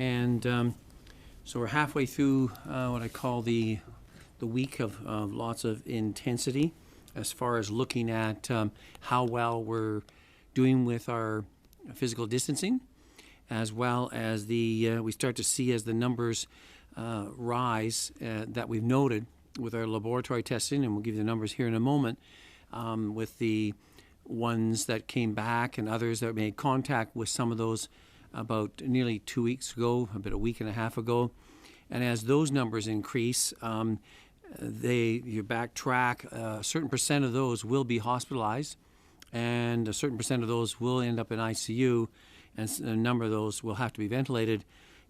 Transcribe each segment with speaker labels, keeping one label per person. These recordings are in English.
Speaker 1: And so we're halfway through what I call the week of lots of intensity as far as looking at how well we're doing with our physical distancing, as well as we start to see as the numbers rise that we've noted with our laboratory testing, and we'll give you the numbers here in a moment, with the ones that came back and others that made contact with some of those about nearly 2 weeks ago, about a week and a half ago. And as those numbers increase, you backtrack, a certain percent of those will be hospitalized, and a certain percent of those will end up in ICU, and a number of those will have to be ventilated.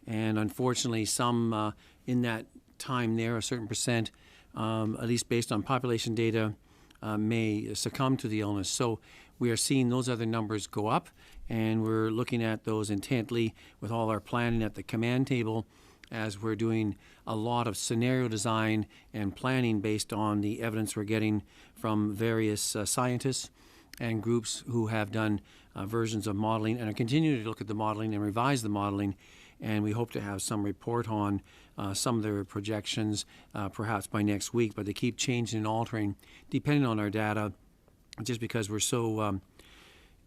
Speaker 1: And unfortunately, some in that time there, a certain percent, at least based on population data, may succumb to the illness. So we are seeing those other numbers go up, and we're looking at those intently with all our planning at the command table as we're doing a lot of scenario design and planning based on the evidence we're getting from various scientists and groups who have done versions of modeling and are continuing to look at the modeling and revise the modeling. And we hope to have some report on some of their projections perhaps by next week, but they keep changing and altering depending on our data, just because we're so,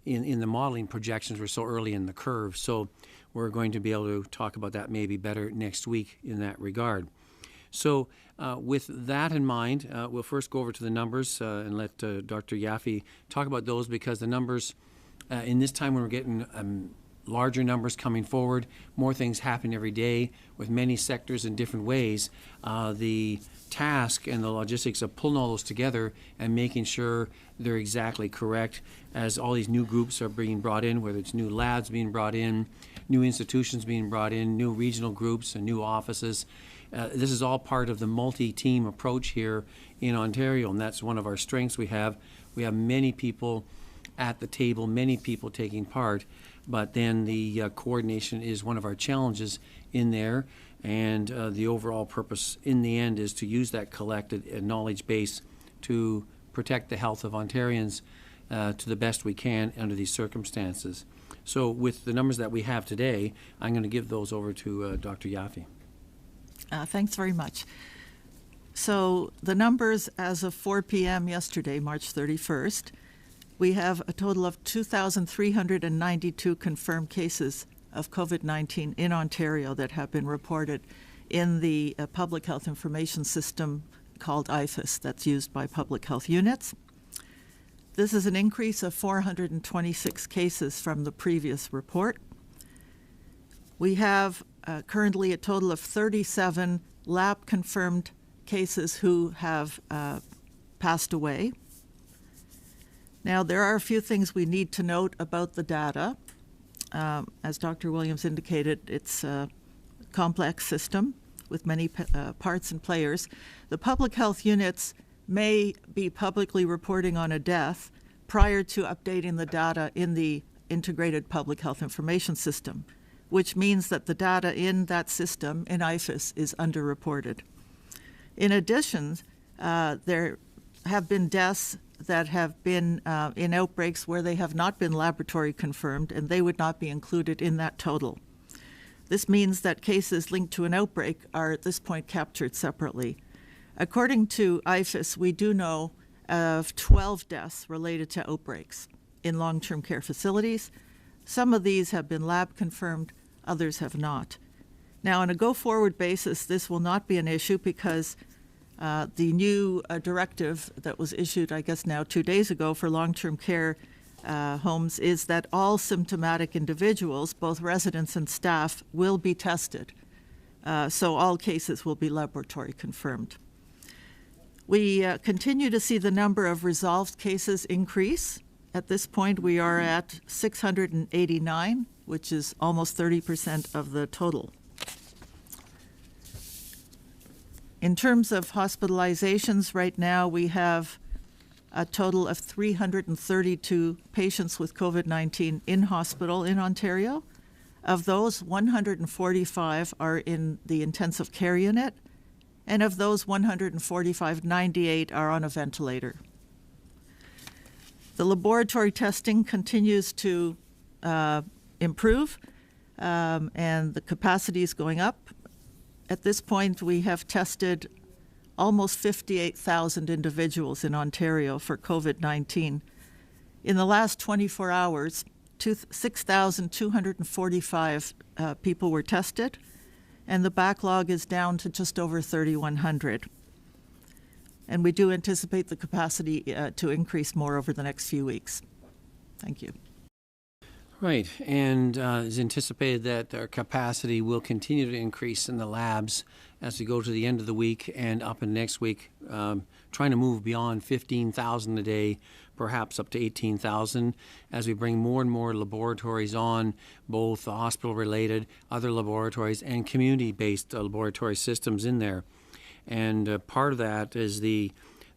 Speaker 1: in the modeling projections, we're so early in the curve. So we're going to be able to talk about that maybe better next week in that regard. So with that in mind, we'll first go over to the numbers and let Dr. Yaffe talk about those, because the numbers in this time when we're getting larger numbers coming forward, more things happen every day with many sectors in different ways. The task and the logistics of pulling all those together and making sure they're exactly correct as all these new groups are being brought in, whether it's new labs being brought in, new institutions being brought in, new regional groups and new offices. This is all part of the multi-team approach here in Ontario, and that's one of our strengths we have. We have many people at the table, many people taking part, but then the coordination is one of our challenges in there, and the overall purpose in the end is to use that collected knowledge base to protect the health of Ontarians to the best we can under these circumstances. So with the numbers that we have today, I'm going to give those over to Dr. Yaffe.
Speaker 2: Thanks very much. So the numbers as of 4 p.m. yesterday, March 31st, we have a total of 2,392 confirmed cases of COVID-19 in Ontario that have been reported in the public health information system called IFIS that's used by public health units. This is an increase of 426 cases from the previous report. We have currently a total of 37 lab-confirmed cases who have passed away. Now, there are a few things we need to note about the data. As Dr. Williams indicated, it's a complex system with many parts and players. The public health units may be publicly reporting on a death prior to updating the data in the integrated public health information system, which means that the data in that system, in IFIS, is underreported. In addition, there have been deaths that have been in outbreaks where they have not been laboratory confirmed, and they would not be included in that total. This means that cases linked to an outbreak are at this point captured separately. According to IFIS, we do know of 12 deaths related to outbreaks in long-term care facilities. Some of these have been lab confirmed, others have not. Now, on a go-forward basis, this will not be an issue because the new directive that was issued, I guess now 2 days ago, for long-term care homes is that all symptomatic individuals, both residents and staff, will be tested. So all cases will be laboratory confirmed. We continue to see the number of resolved cases increase. At this point, we are at 689, which is almost 30% of the total. In terms of hospitalizations, right now we have a total of 332 patients with COVID-19 in hospital in Ontario. Of those, 145 are in the intensive care unit, and of those 145, 98 are on a ventilator. The laboratory testing continues to improve. and the capacity is going up. At this point, we have tested almost 58,000 individuals in Ontario for COVID-19. In the last 24 hours, 6,245 people were tested, and the backlog is down to just over 3,100. And we do anticipate the capacity to increase more over the next few weeks. Thank you.
Speaker 1: Right, and it's anticipated that our capacity will continue to increase in the labs as we go to the end of the week and up in next week, trying to move beyond 15,000 a day, perhaps up to 18,000, as we bring more and more laboratories on, both hospital-related, other laboratories, and community-based laboratory systems in there. And part of that is the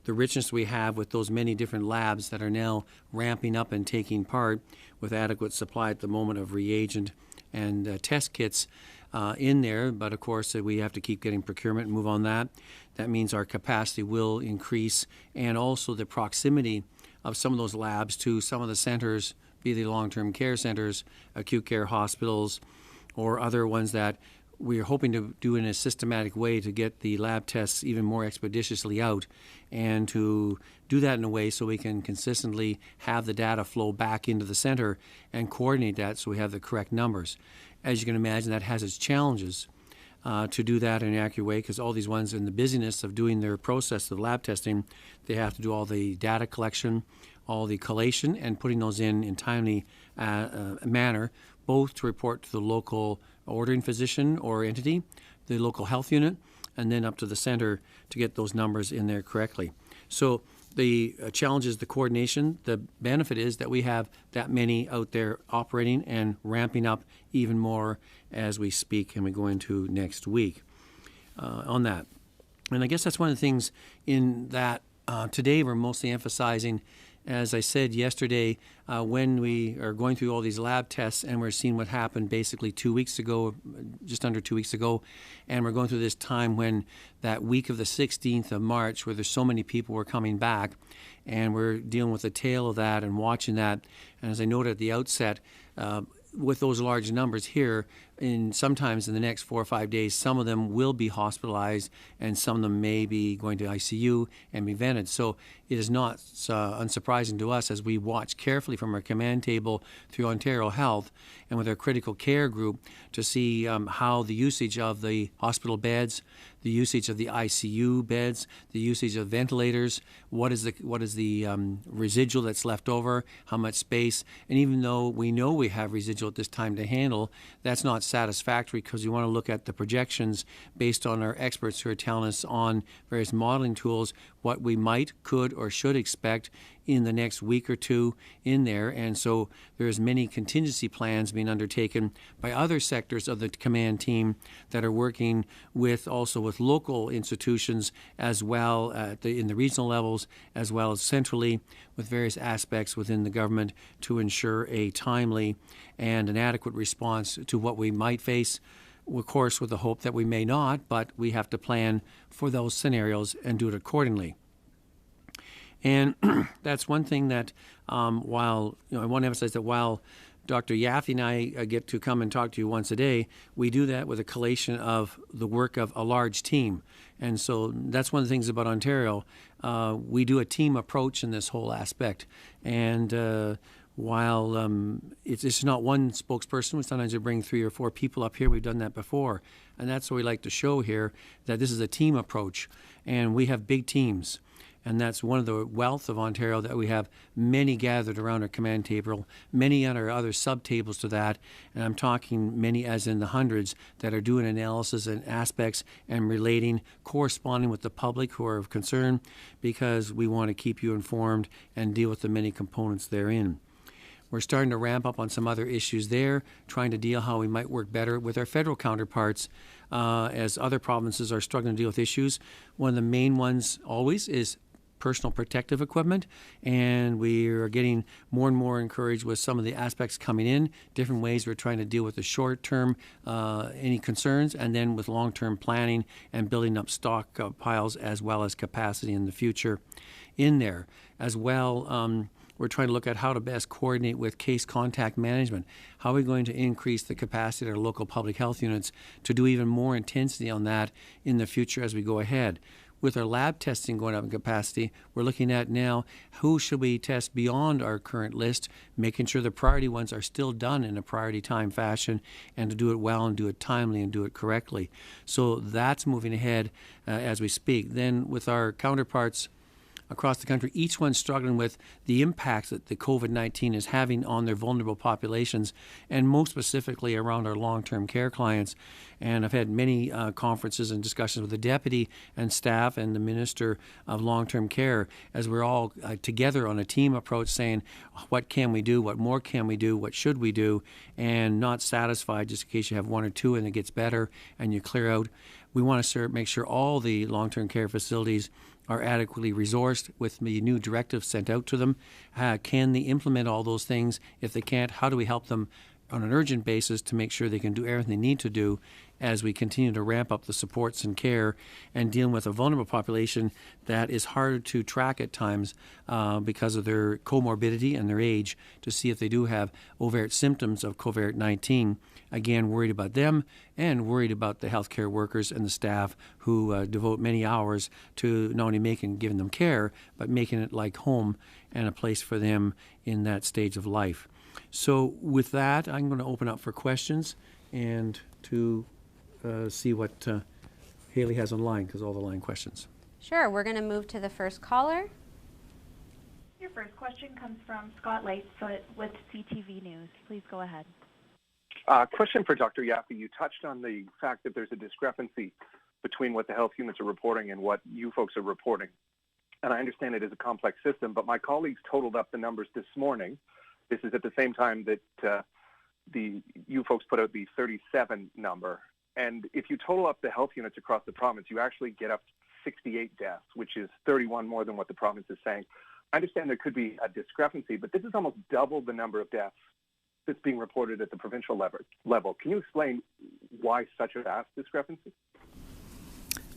Speaker 1: richness we have with those many different labs that are now ramping up and taking part with adequate supply at the moment of reagent and test kits in there. But of course, we have to keep getting procurement and move on that. That means our capacity will increase, and also the proximity of some of those labs to some of the centers, be they long-term care centers, acute care hospitals, or other ones that we're hoping to do in a systematic way to get the lab tests even more expeditiously out, and to do that in a way so we can consistently have the data flow back into the center and coordinate that so we have the correct numbers. As you can imagine, that has its challenges to do that in an accurate way, because all these ones in the busyness of doing their process of lab testing, they have to do all the data collection, all the collation, and putting those in timely manner, both to report to the local ordering physician or entity, the local health unit, and then up to the center to get those numbers in there correctly. So the challenge is the coordination. The benefit is that we have that many out there operating and ramping up even more as we speak and we go into next week on that. And I guess that's one of the things in that today we're mostly emphasizing. As I said yesterday, when we are going through all these lab tests and we're seeing what happened basically 2 weeks ago, just under 2 weeks ago, and we're going through this time when that week of the 16th of March where there's so many people were coming back, and we're dealing with the tail of that and watching that. And as I noted at the outset, with those large numbers here, sometimes in the next 4 or 5 days, some of them will be hospitalized and some of them may be going to ICU and be vented. So it is not unsurprising to us as we watch carefully from our command table through Ontario Health and with our critical care group to see how the usage of the hospital beds, the usage of the ICU beds, the usage of ventilators, what is the residual that's left over, how much space. And even though we know we have residual at this time to handle, that's not satisfactory, because we want to look at the projections based on our experts who are telling us on various modeling tools what we might, could, or should expect in the next week or two in there. And so there's many contingency plans being undertaken by other sectors of the command team that are working also with local institutions as well in the regional levels, as well as centrally with various aspects within the government to ensure a timely and an adequate response to what we might face. Of course, with the hope that we may not, but we have to plan for those scenarios and do it accordingly. And that's one thing that I want to emphasize that while Dr. Yaffe and I get to come and talk to you once a day, we do that with a collation of the work of a large team. And so that's one of the things about Ontario. We do a team approach in this whole aspect. And while it's not one spokesperson, sometimes we bring 3 or 4 people up here. We've done that before. And that's what we like to show here, that this is a team approach. And we have big teams. And that's one of the wealth of Ontario, that we have many gathered around our command table, many on our other sub-tables to that, and I'm talking many as in the hundreds that are doing analysis and aspects and relating, corresponding with the public who are of concern, because we want to keep you informed and deal with the many components therein. We're starting to ramp up on some other issues there, trying to deal how we might work better with our federal counterparts as other provinces are struggling to deal with issues. One of the main ones always is personal protective equipment, and we are getting more and more encouraged with some of the aspects coming in, different ways we're trying to deal with the short-term, any concerns, and then with long-term planning and building up stock piles as well as capacity in the future in there. As well, we're trying to look at how to best coordinate with case contact management. How are we going to increase the capacity of our local public health units to do even more intensity on that in the future as we go ahead? With our lab testing going up in capacity, we're looking at now who should we test beyond our current list, making sure the priority ones are still done in a priority time fashion, and to do it well and do it timely and do it correctly. So that's moving ahead as we speak. Then with our counterparts across the country, each one struggling with the impacts that the COVID-19 is having on their vulnerable populations, and most specifically around our long-term care clients. And I've had many conferences and discussions with the deputy and staff and the minister of long-term care as we're all together on a team approach saying, what can we do, what more can we do, what should we do, and not satisfied just in case you have one or two and it gets better and you clear out. We want to make sure all the long-term care facilities are adequately resourced with the new directives sent out to them. Can they implement all those things? If they can't, how do we help them on an urgent basis to make sure they can do everything they need to do as we continue to ramp up the supports and care and dealing with a vulnerable population that is hard to track at times because of their comorbidity and their age to see if they do have overt symptoms of COVID-19. Again, worried about them and worried about the healthcare workers and the staff who devote many hours to not only giving them care, but making it like home and a place for them in that stage of life. So with that, I'm going to open up for questions and to see what Haley has online, because all the line questions.
Speaker 3: Sure, we're going to move to the first caller.
Speaker 4: Your first question comes from Scott Lightfoot with CTV News. Please go ahead.
Speaker 5: Question for Dr. Yaffe. You touched on the fact that there's a discrepancy between what the health units are reporting and what you folks are reporting. And I understand it is a complex system, but my colleagues totaled up the numbers this morning. This is at the same time that you folks put out the 37 number. And if you total up the health units across the province, you actually get up 68 deaths, which is 31 more than what the province is saying. I understand there could be a discrepancy, but this is almost double the number of deaths that's being reported at the provincial level. Can you explain why such a vast discrepancy?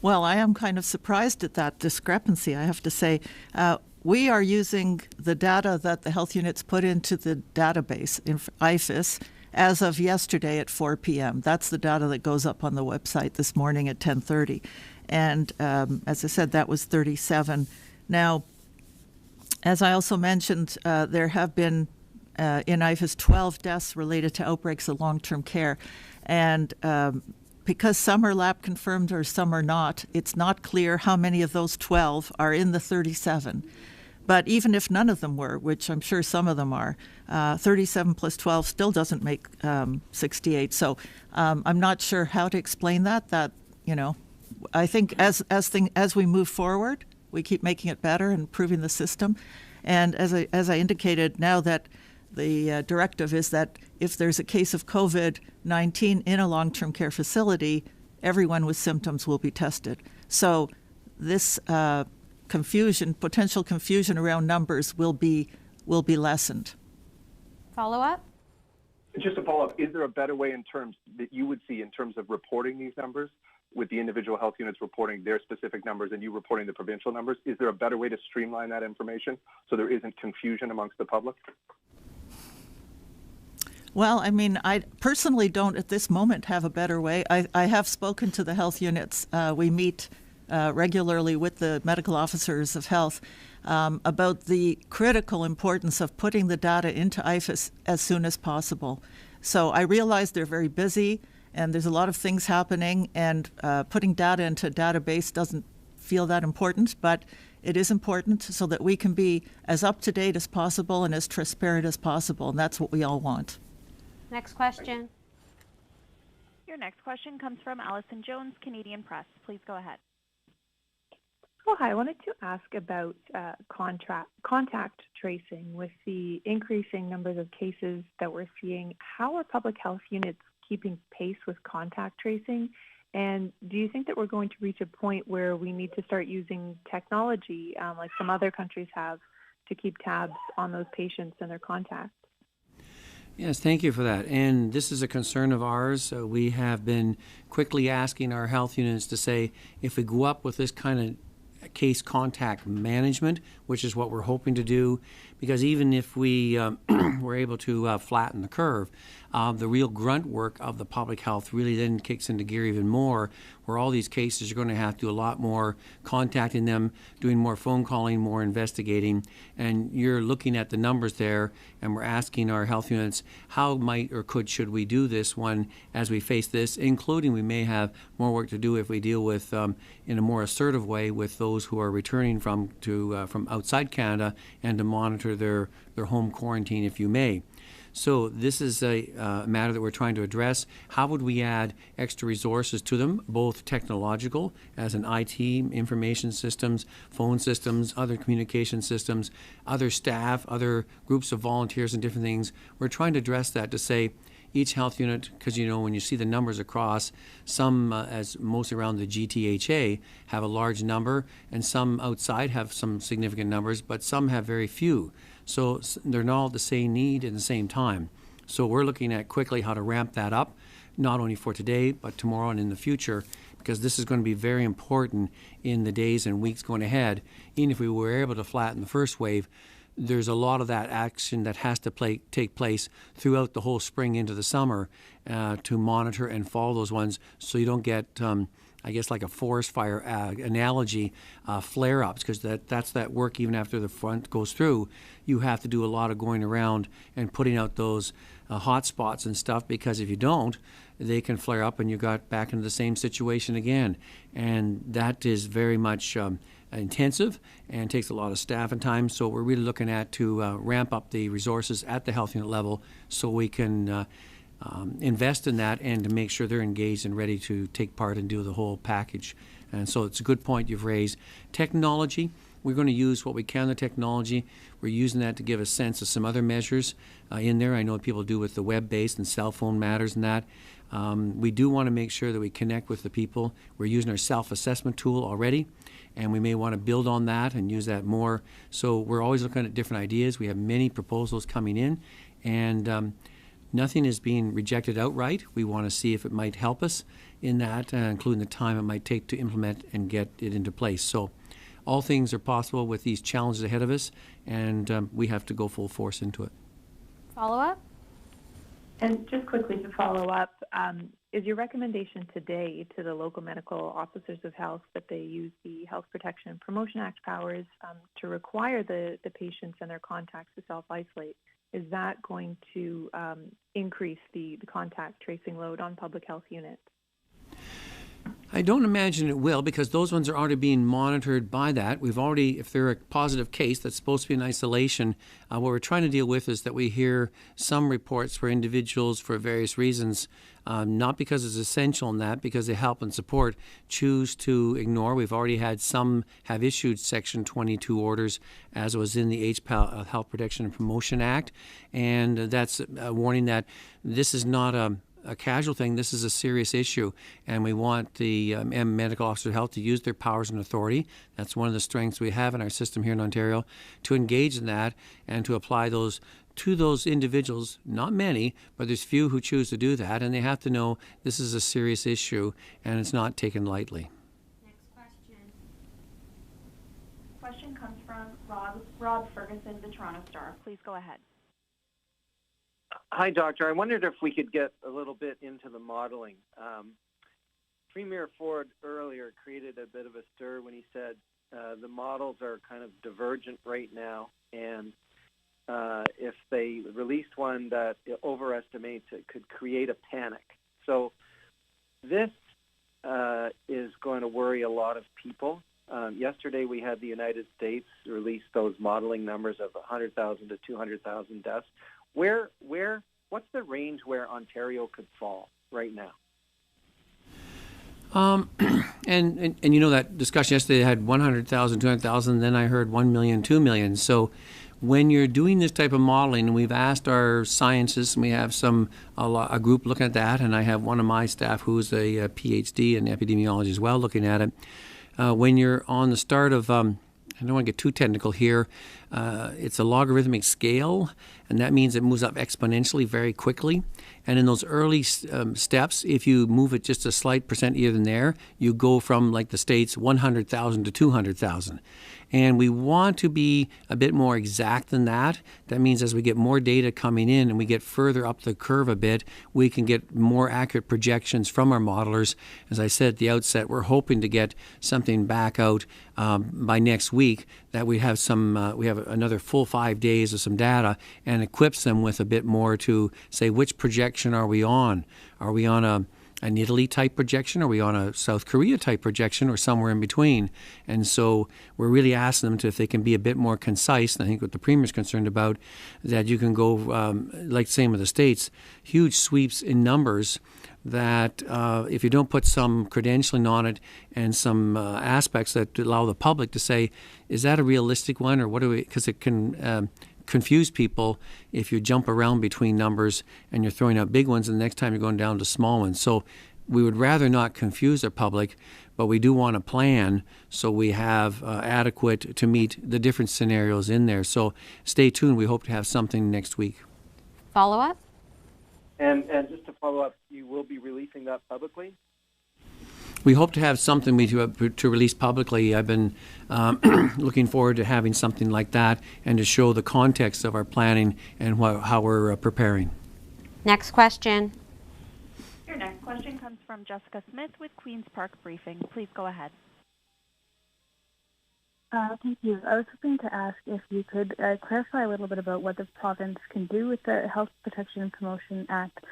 Speaker 2: Well, I am kind of surprised at that discrepancy, I have to say. We are using the data that the health units put into the database in IFIS as of yesterday at 4 p.m. That's the data that goes up on the website this morning at 10:30. And as I said, that was 37. Now, as I also mentioned, there have been in IFIS 12 deaths related to outbreaks of long-term care. And because some are lab confirmed or some are not, it's not clear how many of those 12 are in the 37. But even if none of them were, which I'm sure some of them are, 37 plus 12 still doesn't make 68. So I'm not sure how to explain that. That, you know, I think as we move forward, we keep making it better and improving the system. And as I indicated, now that the directive is that if there's a case of COVID-19 in a long-term care facility, everyone with symptoms will be tested. So this potential confusion around numbers will be lessened.
Speaker 3: Follow up?
Speaker 5: Just to follow up, is there a better way in terms that you would see in terms of reporting these numbers, with the individual health units reporting their specific numbers and you reporting the provincial numbers? Is there a better way to streamline that information so there isn't confusion amongst the public?
Speaker 2: Well, I mean, I personally don't at this moment have a better way. I have spoken to the health units. We meet regularly with the medical officers of health about the critical importance of putting the data into IFIS as soon as possible. So I realize they're very busy and there's a lot of things happening, and putting data into a database doesn't feel that important, but it is important so that we can be as up-to-date as possible and as transparent as possible, and that's what we all want.
Speaker 3: Next question.
Speaker 4: Your next question comes from Allison Jones, Canadian Press. Please go ahead.
Speaker 6: Oh, hi. I wanted to ask about contact tracing. With the increasing numbers of cases that we're seeing, how are public health units keeping pace with contact tracing? And do you think that we're going to reach a point where we need to start using technology, like some other countries have, to keep tabs on those patients and their contacts?
Speaker 1: Yes, thank you for that. And this is a concern of ours. We have been quickly asking our health units to say, if we go up with this kind of case contact management, which is what we're hoping to do, because even if we were able to flatten the curve, the real grunt work of the public health really then kicks into gear even more, where all these cases are going to have to do a lot more contacting them, doing more phone calling, more investigating, and you're looking at the numbers there, and we're asking our health units, how might or should we do this one as we face this, including we may have more work to do if we deal with, in a more assertive way, with those who are returning from outside Canada, and to monitor their home quarantine, if you may. So this is a matter that we're trying to address. How would we add extra resources to them, both technological, as in IT, information systems, phone systems, other communication systems, other staff, other groups of volunteers and different things. We're trying to address that to say each health unit, because when you see the numbers across, some, as mostly around the GTHA, have a large number, and some outside have some significant numbers, but some have very few. So they're not all the same need at the same time. So we're looking at quickly how to ramp that up, not only for today, but tomorrow and in the future, because this is going to be very important in the days and weeks going ahead. Even if we were able to flatten the first wave, there's a lot of that action that has to take place throughout the whole spring into the summer to monitor and follow those ones, so you don't get I guess like a forest fire analogy, flare-ups, because that's that work even after the front goes through. You have to do a lot of going around and putting out those hot spots and stuff, because if you don't, they can flare up and you got back into the same situation again. And that is very much intensive and takes a lot of staff and time. So we're really looking at to ramp up the resources at the health unit level so we can invest in that and to make sure they're engaged and ready to take part and do the whole package. And so it's a good point you've raised. Technology, we're going to use what we can, the technology. We're using that to give a sense of some other measures in there. I know what people do with the web-based and cell phone matters and that. We do want to make sure that we connect with the people. We're using our self-assessment tool already, and we may want to build on that and use that more. So we're always looking at different ideas. We have many proposals coming in, and nothing is being rejected outright. We want to see if it might help us in that, including the time it might take to implement and get it into place. So all things are possible with these challenges ahead of us, and we have to go full force into it.
Speaker 3: Follow up?
Speaker 6: And just quickly to follow up, is your recommendation today to the local medical officers of health that they use the Health Protection and Promotion Act powers to require the patients and their contacts to self-isolate? Is that going to increase the contact tracing load on public health units?
Speaker 1: I don't imagine it will, because those ones are already being monitored by that. We've already, if they're a positive case that's supposed to be in isolation, what we're trying to deal with is that we hear some reports where individuals, for various reasons, not because it's essential in that, because they help and support, choose to ignore. We've already had some have issued Section 22 orders, as was in the HPAL, Health Protection and Promotion Act, and that's a warning that this is not a casual thing. This is a serious issue, and we want the medical officer of health to use their powers and authority. That's one of the strengths we have in our system here in Ontario, to engage in that and to apply those to those individuals. Not many, but there's few who choose to do that, and they have to know this is a serious issue and it's not taken lightly.
Speaker 3: Next question.
Speaker 4: Question comes from Rob Ferguson, the Toronto Star. Please go ahead.
Speaker 7: Hi, Doctor. I wondered if we could get a little bit into the modeling. Premier Ford earlier created a bit of a stir when he said the models are kind of divergent right now, and if they released one that overestimates, it could create a panic. So this is going to worry a lot of people. Yesterday we had the United States release those modeling numbers of 100,000 to 200,000 deaths. What's the range where Ontario could fall right now?
Speaker 1: And you know that discussion yesterday had 100,000, 200,000, then I heard 1 million, 2 million. So when you're doing this type of modeling, and we've asked our scientists, and we have a group looking at that, and I have one of my staff who's a PhD in epidemiology as well looking at it. When you're on the start of I don't want to get too technical here, it's a logarithmic scale, and that means it moves up exponentially very quickly. And in those early steps, if you move it just a slight percent here and there, you go from, like the States, 100,000 to 200,000. And we want to be a bit more exact than that. That means as we get more data coming in and we get further up the curve a bit, we can get more accurate projections from our modelers. As I said at the outset, we're hoping to get something back out by next week that we have we have another full 5 days of some data and equips them with a bit more to say which projection are we on. Are we on an Italy type projection? Are we on a South Korea type projection, or somewhere in between? And so we're really asking them if they can be a bit more concise. And I think what the Premier's concerned about, that you can go, like same with the States, huge sweeps in numbers that if you don't put some credentialing on it and some aspects that allow the public to say, is that a realistic one, or what do we, because it can confuse people if you jump around between numbers and you're throwing out big ones and the next time you're going down to small ones. So we would rather not confuse the public, but we do want a plan so we have adequate to meet the different scenarios in there. So stay tuned. We hope to have something next week.
Speaker 3: Follow up?
Speaker 7: And just to follow up, you will be releasing that publicly?
Speaker 1: We hope to have something to release publicly. I've been looking forward to having something like that and to show the context of our planning and how we're preparing.
Speaker 3: Next question.
Speaker 4: Your next question comes from Jessica Smith with Queen's Park Briefing. Please go ahead.
Speaker 6: Thank you. I was hoping to ask if you could clarify a little bit about what the province can do with the Health Protection and Promotion Act.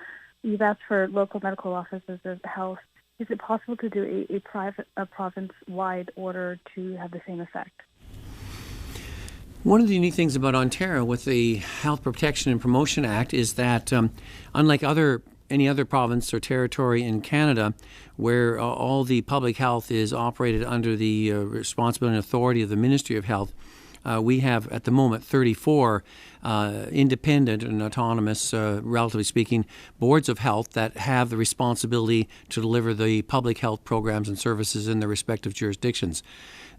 Speaker 6: You've asked for local medical officers of health. Is it possible to do a province-wide order to have the same effect?
Speaker 1: One of the unique things about Ontario with the Health Protection and Promotion Act is that, unlike any other province or territory in Canada, where all the public health is operated under the responsibility and authority of the Ministry of Health, we have at the moment 34 independent and autonomous, relatively speaking, boards of health that have the responsibility to deliver the public health programs and services in their respective jurisdictions.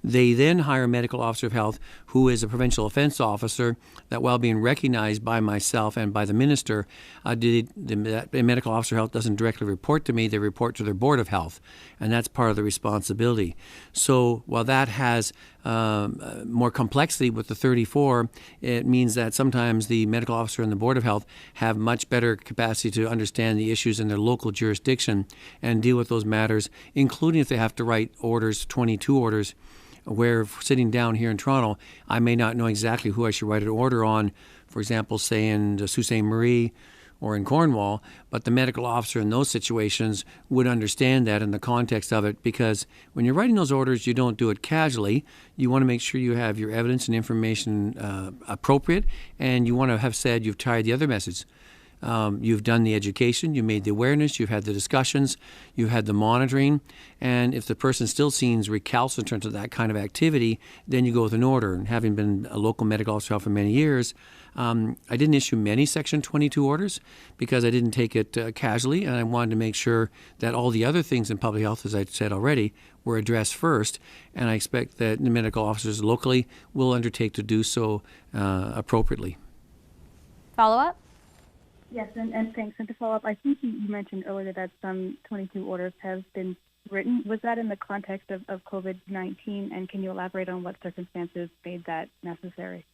Speaker 1: They then hire a medical officer of health who is a provincial offence officer that, while being recognized by myself and by the minister, the medical officer of health doesn't directly report to me, they report to their board of health, and that's part of the responsibility. So while that has more complexity with the 34, it means that sometimes the medical officer and the board of health have much better capacity to understand the issues in their local jurisdiction and deal with those matters, including if they have to write orders, 22 orders, where sitting down here in Toronto, I may not know exactly who I should write an order on, for example, say in Sault Ste. Marie or in Cornwall, but the medical officer in those situations would understand that in the context of it, because when you're writing those orders, you don't do it casually. You want to make sure you have your evidence and information appropriate, and you want to have said you've tied the other message. You've done the education, you made the awareness, you've had the discussions, you've had the monitoring, and if the person still seems recalcitrant to that kind of activity, then you go with an order. And having been a local medical officer for many years, I didn't issue many Section 22 orders because I didn't take it casually, and I wanted to make sure that all the other things in public health, as I said already, were addressed first, and I expect that the medical officers locally will undertake to do so appropriately.
Speaker 3: Follow up?
Speaker 6: Yes, and thanks. And to follow up, I think you mentioned earlier that some 22 orders have been written. Was that in the context of COVID-19, and can you elaborate on what circumstances made that necessary?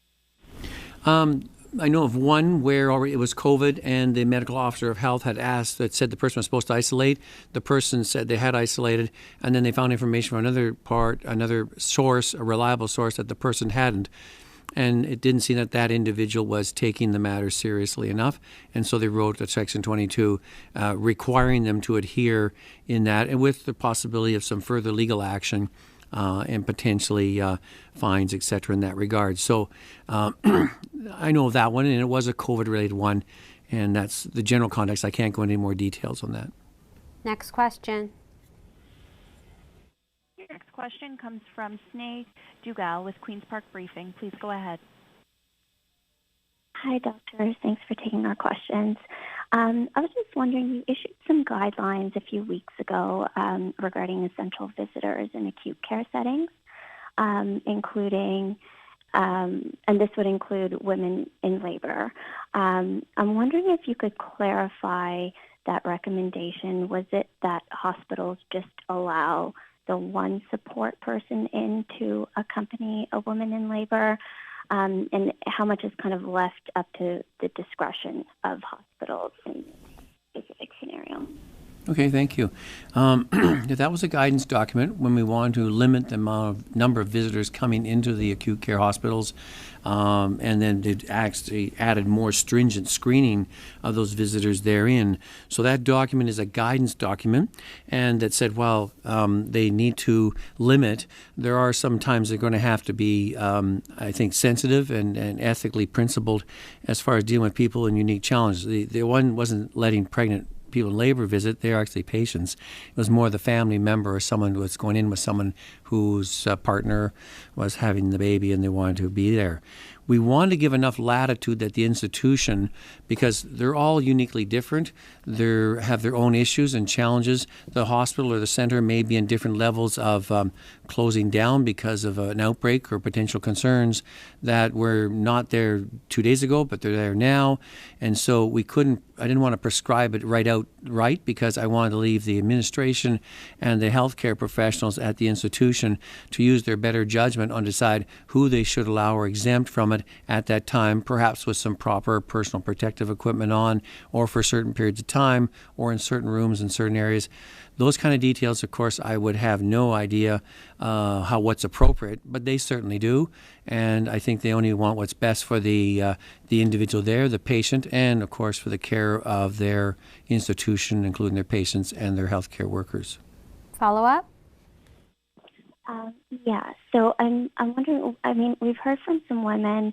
Speaker 1: I know of one where it was COVID and the medical officer of health had said the person was supposed to isolate. The person said they had isolated, and then they found information from another source, a reliable source, that the person hadn't. And it didn't seem that that individual was taking the matter seriously enough. And so they wrote the Section 22 requiring them to adhere in that, and with the possibility of some further legal action and potentially fines, et cetera, in that regard. So I know of that one, and it was a COVID-related one, and that's the general context. I can't go into any more details on that.
Speaker 3: Next question.
Speaker 4: Your next question comes from Sneh Dugal with Queen's Park Briefing. Please go ahead.
Speaker 8: Hi, doctors. Thanks for taking our questions. I was just wondering, you issued some guidelines a few weeks ago regarding essential visitors in acute care settings, including and this would include women in labor. I'm wondering if you could clarify that recommendation. Was it that hospitals just allow the one support person in to accompany a woman in labor? And how much is kind of left up to the discretion of hospitals in this specific scenario?
Speaker 1: Okay, thank you. That was a guidance document when we wanted to limit the number of visitors coming into the acute care hospitals, and then it actually added more stringent screening of those visitors therein. So that document is a guidance document, and that said, well, they need to limit. There are some times they're going to have to be, I think, sensitive and ethically principled as far as dealing with people in unique challenges. The one wasn't letting pregnant people in labor visit. They're actually patients. It was more the family member or someone who was going in with someone whose partner was having the baby and they wanted to be there. We wanted to give enough latitude that the institution, because they're all uniquely different, they have their own issues and challenges. The hospital or the center may be in different levels of closing down because of an outbreak or potential concerns that were not there 2 days ago, but they're there now. And so I didn't want to prescribe it right because I wanted to leave the administration and the healthcare professionals at the institution to use their better judgment on decide who they should allow or exempt from it at that time, perhaps with some proper personal protective equipment on, or for certain periods of time, or in certain rooms in certain areas. Those kind of details, of course, I would have no idea what's appropriate, but they certainly do. And I think they only want what's best for the individual there, the patient, and, of course, for the care of their institution, including their patients and their healthcare workers.
Speaker 3: Follow up?
Speaker 8: Yeah, so I'm wondering, I mean, we've heard from some women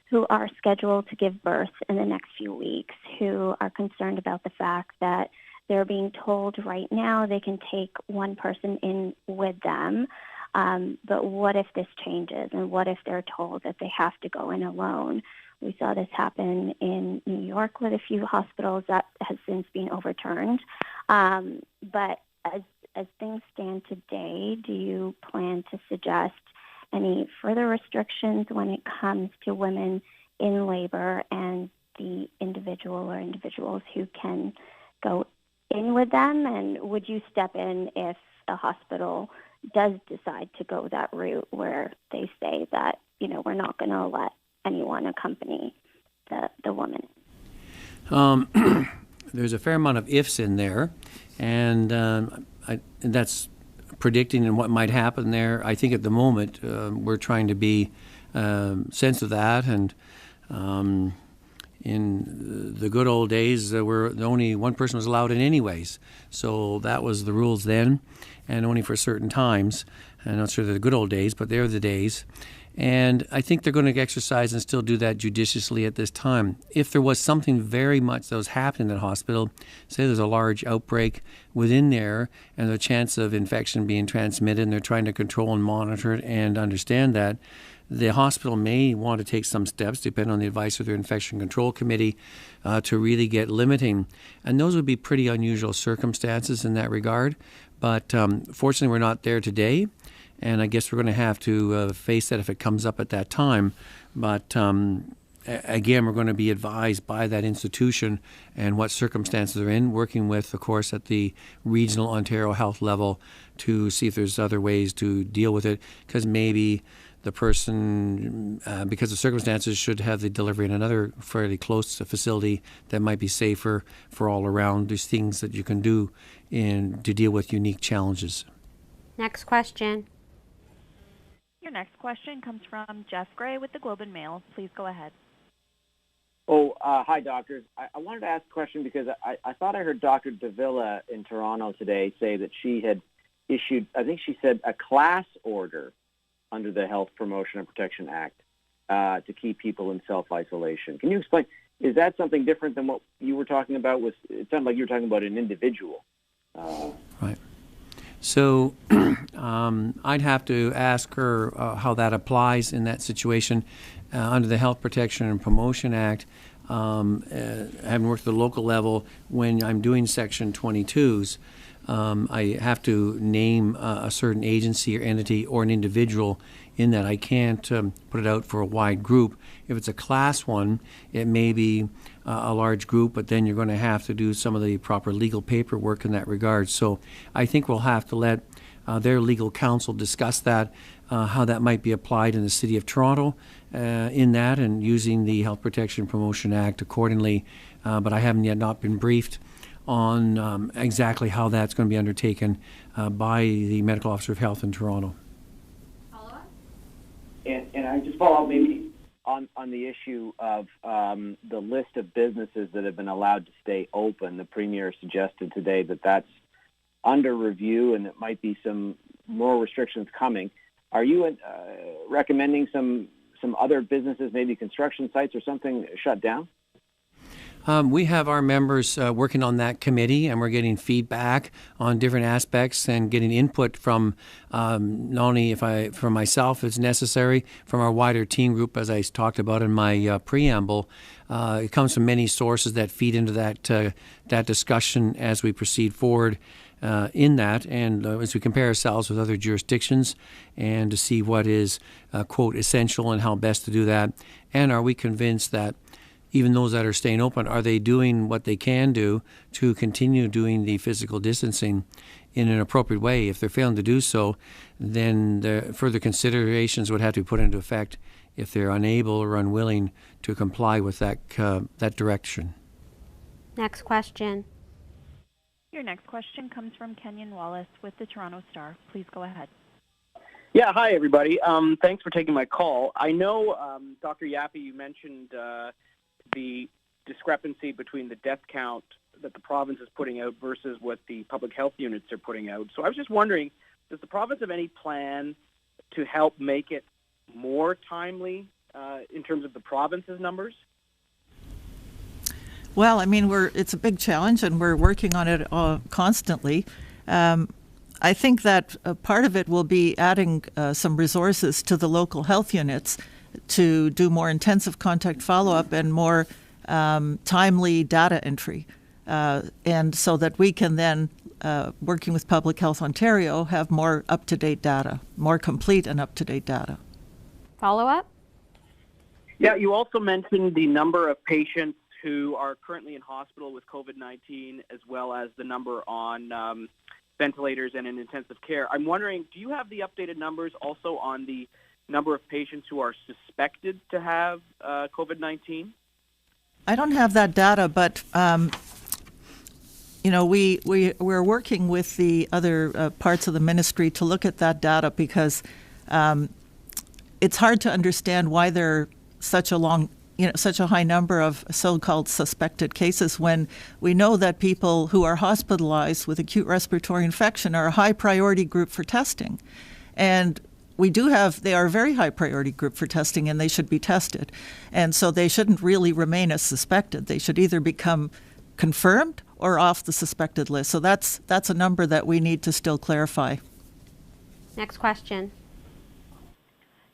Speaker 8: who are scheduled to give birth in the next few weeks who are concerned about the fact that they're being told right now they can take one person in with them, but what if this changes, and what if they're told that they have to go in alone? We saw this happen in New York with a few hospitals. That has since been overturned. But as things stand today, do you plan to suggest any further restrictions when it comes to women in labor and the individual or individuals who can go in with them? And would you step in if a hospital does decide to go that route where they say that, we're not going to let anyone accompany the woman?
Speaker 1: There's a fair amount of ifs in there, and that's predicting and what might happen there. I think at the moment we're trying to be sense of that, and in the good old days, only one person was allowed in anyways. So that was the rules then, and only for certain times. I'm not sure they're the good old days, but they're the days. And I think they're going to exercise and still do that judiciously at this time. If there was something very much that was happening in that hospital, say there's a large outbreak within there and the chance of infection being transmitted, and they're trying to control and monitor it and understand that, the hospital may want to take some steps, depending on the advice of their infection control committee, to really get limiting. And those would be pretty unusual circumstances in that regard. But fortunately, we're not there today. And I guess we're going to have to face that if it comes up at that time. But again, we're going to be advised by that institution and what circumstances they're in, working with, of course, at the regional Ontario health level to see if there's other ways to deal with it. Because maybe the person, because of circumstances, should have the delivery in another fairly close facility that might be safer for all around. There's things that you can do to deal with unique challenges.
Speaker 3: Next question.
Speaker 4: Your next question comes from Jeff Gray with the Globe and Mail. Please go ahead.
Speaker 9: Hi, doctors. I wanted to ask a question because I thought I heard Dr. Davila in Toronto today say that she had issued, I think she said, a class order under the Health Promotion and Protection Act to keep people in self-isolation. Can you explain, is that something different than what you were talking about? It sounded like you were talking about an individual.
Speaker 1: Right. So I'd have to ask her how that applies in that situation. Under the Health Protection and Promotion Act, having worked at the local level, when I'm doing Section 22s, I have to name a certain agency or entity or an individual in that. I can't put it out for a wide group. If it's a class 1, it may be a large group, but then you're going to have to do some of the proper legal paperwork in that regard. So I think we'll have to let their legal counsel discuss that, how that might be applied in the City of Toronto in that, and using the Health Protection Promotion Act accordingly. But I haven't yet not been briefed on exactly how that's going to be undertaken by the Medical Officer of Health in Toronto.
Speaker 9: And I just follow up maybe on the issue of the list of businesses that have been allowed to stay open. The Premier suggested today that that's under review and it might be some more restrictions coming. Are you recommending some other businesses, maybe construction sites or something, shut down?
Speaker 1: We have our members working on that committee, and we're getting feedback on different aspects and getting input from not only from myself, if it's necessary, from our wider team group, as I talked about in my preamble. It comes from many sources that feed into that discussion as we proceed forward in that, and as we compare ourselves with other jurisdictions and to see what is, quote, essential and how best to do that. And are we convinced that even those that are staying open, are they doing what they can do to continue doing the physical distancing in an appropriate way? If they're failing to do so, then the further considerations would have to be put into effect if they're unable or unwilling to comply with that direction.
Speaker 3: Next question.
Speaker 4: Your next question comes from Kenyon Wallace with the Toronto Star. Please go ahead.
Speaker 10: Yeah, hi, everybody. Thanks for taking my call. I know, Dr. Yaffe, you mentioned the discrepancy between the death count that the province is putting out versus what the public health units are putting out. So I was just wondering, does the province have any plan to help make it more timely in terms of the province's numbers?
Speaker 2: Well, I mean, it's a big challenge, and we're working on it constantly. I think that part of it will be adding some resources to the local health units to do more intensive contact follow-up and more timely data entry. And so that we can then, working with Public Health Ontario, have more up-to-date data, more complete and up-to-date data.
Speaker 3: Follow-up?
Speaker 10: Yeah, you also mentioned the number of patients who are currently in hospital with COVID-19, as well as the number on ventilators and in intensive care. I'm wondering, do you have the updated numbers also on the number of patients who are suspected to have COVID-19?
Speaker 2: I don't have that data, but we're working with the other parts of the ministry to look at that data, because it's hard to understand why there are such a high number of so-called suspected cases when we know that people who are hospitalized with acute respiratory infection are a high priority group for testing. And they are a very high priority group for testing, and they should be tested. And so they shouldn't really remain as suspected. They should either become confirmed or off the suspected list. So that's a number that we need to still clarify.
Speaker 3: Next question.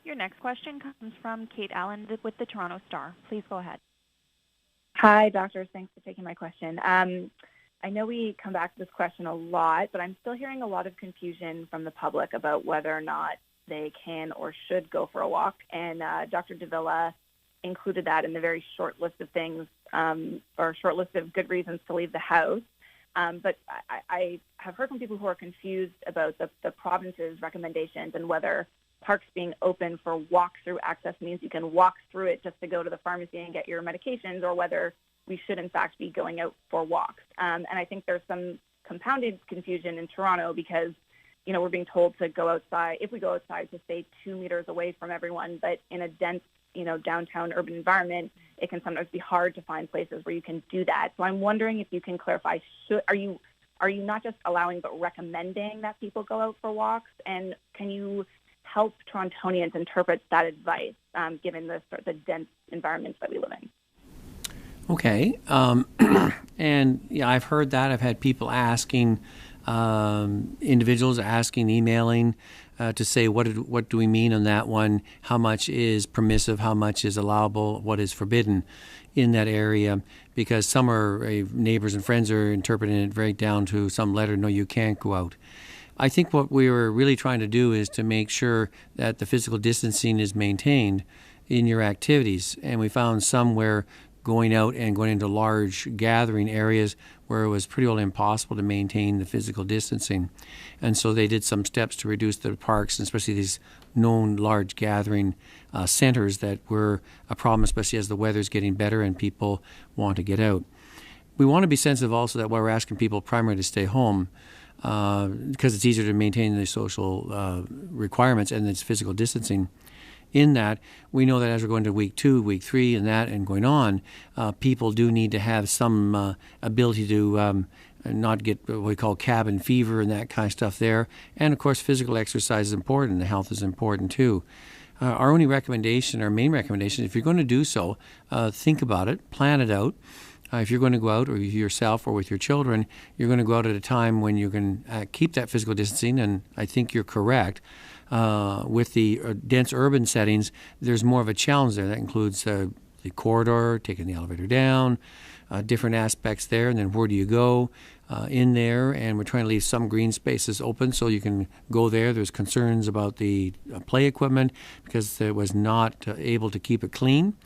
Speaker 4: Your next question comes from Kate Allen with the Toronto Star. Please go ahead.
Speaker 11: Hi, doctors. Thanks for taking my question. I know we come back to this question a lot, but I'm still hearing a lot of confusion from the public about whether or not they can or should go for a walk. And Dr. Davila included that in the very short list of things, or short list of good reasons to leave the house. But I have heard from people who are confused about the province's recommendations and whether parks being open for walk-through access means you can walk through it just to go to the pharmacy and get your medications, or whether we should, in fact, be going out for walks. And I think there's some compounded confusion in Toronto because, we're being told to go outside, if we go outside, to stay 2 meters away from everyone. But in a dense, downtown urban environment, it can sometimes be hard to find places where you can do that. So I'm wondering if you can clarify, are you not just allowing but recommending that people go out for walks? And can you help Torontonians interpret that advice, given the dense environments that we live in?
Speaker 1: Okay. And yeah, I've heard that. I've had people asking, individuals asking, emailing to say, what do we mean on that one? How much is permissive? How much is allowable? What is forbidden? in that area, because some are neighbors and friends are interpreting it right down to some letter, no, you can't go out. I think what we were really trying to do is to make sure that the physical distancing is maintained in your activities. And we found some where going out and going into large gathering areas where it was pretty well impossible to maintain the physical distancing. And so they did some steps to reduce the parks, and especially these known large gathering centers that were a problem, especially as the weather's getting better and people want to get out. We want to be sensitive also that while we're asking people primarily to stay home, because it's easier to maintain the social requirements and its physical distancing. In that, we know that as we're going to week 2, week 3, and going on, people do need to have some ability to not get what we call cabin fever and that kind of stuff there. And of course, physical exercise is important. The health is important too. Our only recommendation, our main recommendation, if you're going to do so, think about it, plan it out. If you're going to go out, or yourself or with your children, you're going to go out at a time when you can keep that physical distancing, and I think you're correct. With the dense urban settings, there's more of a challenge there. That includes the corridor, taking the elevator down, different aspects there, and then where do you go in there? And we're trying to leave some green spaces open so you can go there. There's concerns about the play equipment because it was not able to keep it clean.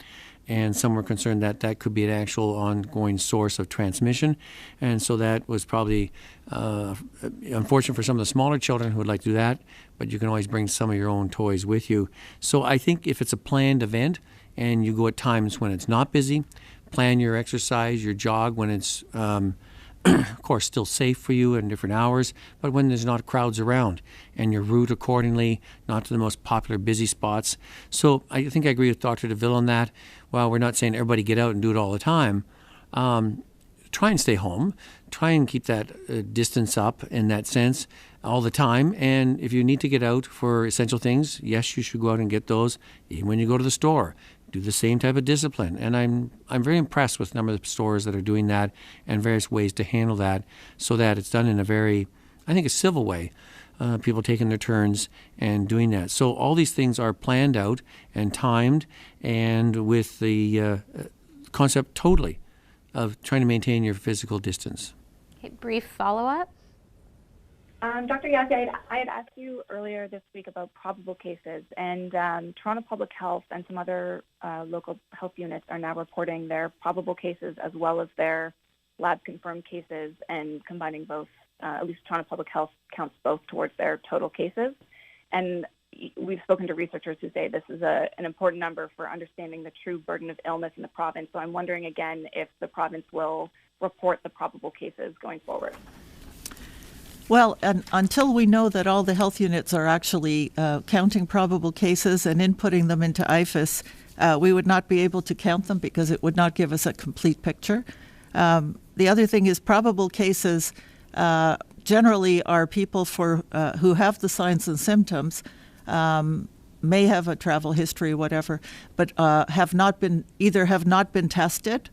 Speaker 1: And some were concerned that that could be an actual ongoing source of transmission. And so that was probably unfortunate for some of the smaller children who would like to do that, but you can always bring some of your own toys with you. So I think if it's a planned event and you go at times when it's not busy, plan your exercise, your jog when it's of course, still safe for you in different hours, but when there's not crowds around, and your route accordingly, not to the most popular busy spots. So I think I agree with Dr. DeVille on that. While we're not saying everybody get out and do it all the time, try and stay home. Try and keep that distance up in that sense all the time. And if you need to get out for essential things, yes, you should go out and get those. Even when you go to the store, do the same type of discipline. And I'm very impressed with the number of stores that are doing that and various ways to handle that so that it's done in a very, I think, a civil way. People taking their turns and doing that. So all these things are planned out and timed, and with the concept totally of trying to maintain your physical distance.
Speaker 3: Okay, brief follow-up.
Speaker 11: Dr. Yaffe, I had asked you earlier this week about probable cases, and Toronto Public Health and some other local health units are now reporting their probable cases as well as their lab-confirmed cases, and combining both. At least Toronto Public Health counts both towards their total cases. And we've spoken to researchers who say this is an important number for understanding the true burden of illness in the province. So I'm wondering again if the province will report the probable cases going forward.
Speaker 2: Well, and until we know that all the health units are actually counting probable cases and inputting them into IFAS, we would not be able to count them because it would not give us a complete picture. The other thing is probable cases generally are people who have the signs and symptoms, may have a travel history, whatever, but have not been tested,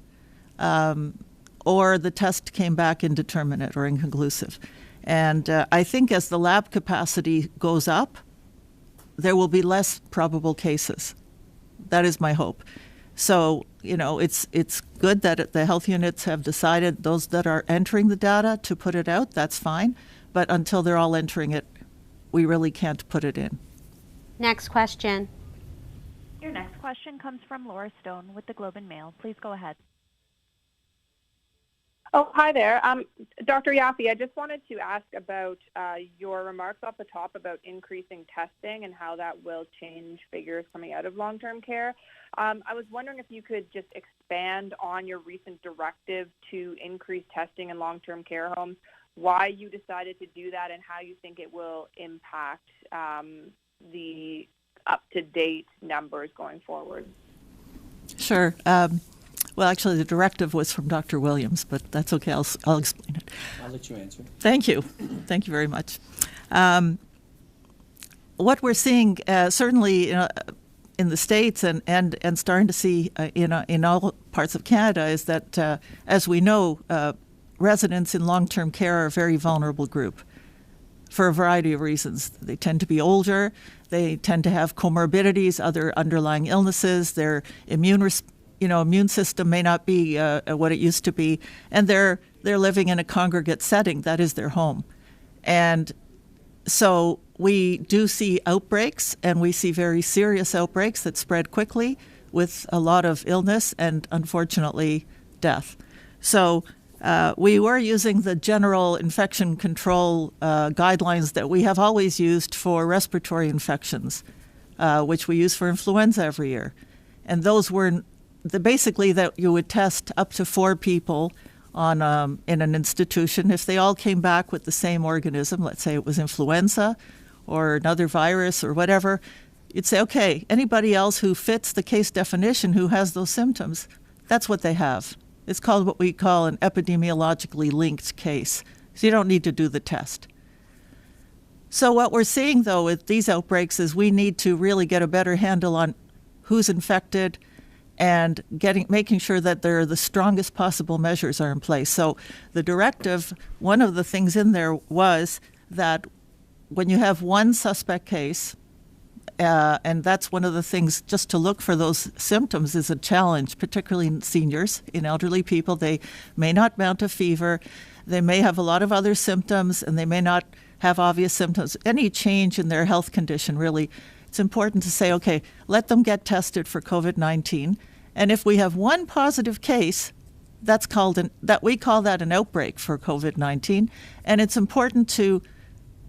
Speaker 2: or the test came back indeterminate or inconclusive. And I think as the lab capacity goes up, there will be less probable cases. That is my hope. So, it's good that the health units have decided those that are entering the data to put it out, that's fine. But until they're all entering it, we really can't put it in.
Speaker 3: Next question.
Speaker 4: Your next question comes from Laura Stone with the Globe and Mail. Please go ahead.
Speaker 12: Oh, hi there. Dr. Yaffe, I just wanted to ask about your remarks off the top about increasing testing and how that will change figures coming out of long-term care. I was wondering if you could just expand on your recent directive to increase testing in long-term care homes, why you decided to do that, and how you think it will impact the up-to-date numbers going forward.
Speaker 2: Sure. Well, actually, the directive was from Dr. Williams, but that's okay. I'll explain it.
Speaker 1: I'll let you answer.
Speaker 2: Thank you. Thank you very much. What we're seeing, certainly in the States and starting to see in all parts of Canada, is that, as we know, residents in long-term care are a very vulnerable group for a variety of reasons. They tend to be older. They tend to have comorbidities, other underlying illnesses. Their immune immune system may not be what it used to be, and they're living in a congregate setting. That is their home. And so we do see outbreaks, and we see very serious outbreaks that spread quickly with a lot of illness and, unfortunately, death. So we were using the general infection control guidelines that we have always used for respiratory infections, which we use for influenza every year. And those were basically that you would test up to 4 people on in an institution. If they all came back with the same organism, let's say it was influenza or another virus or whatever, you'd say, okay, anybody else who fits the case definition who has those symptoms, that's what they have. It's called what we call an epidemiologically linked case. So you don't need to do the test. So what we're seeing, though, with these outbreaks is we need to really get a better handle on who's infected and making sure that the strongest possible measures are in place. So the directive, one of the things in there was that when you have one suspect case, and that's one of the things, just to look for those symptoms is a challenge, particularly in seniors, in elderly people. They may not mount a fever, they may have a lot of other symptoms, and they may not have obvious symptoms. Any change in their health condition, really, it's important to say, okay, let them get tested for COVID-19. And if we have one positive case, we call that an outbreak for COVID-19. And it's important to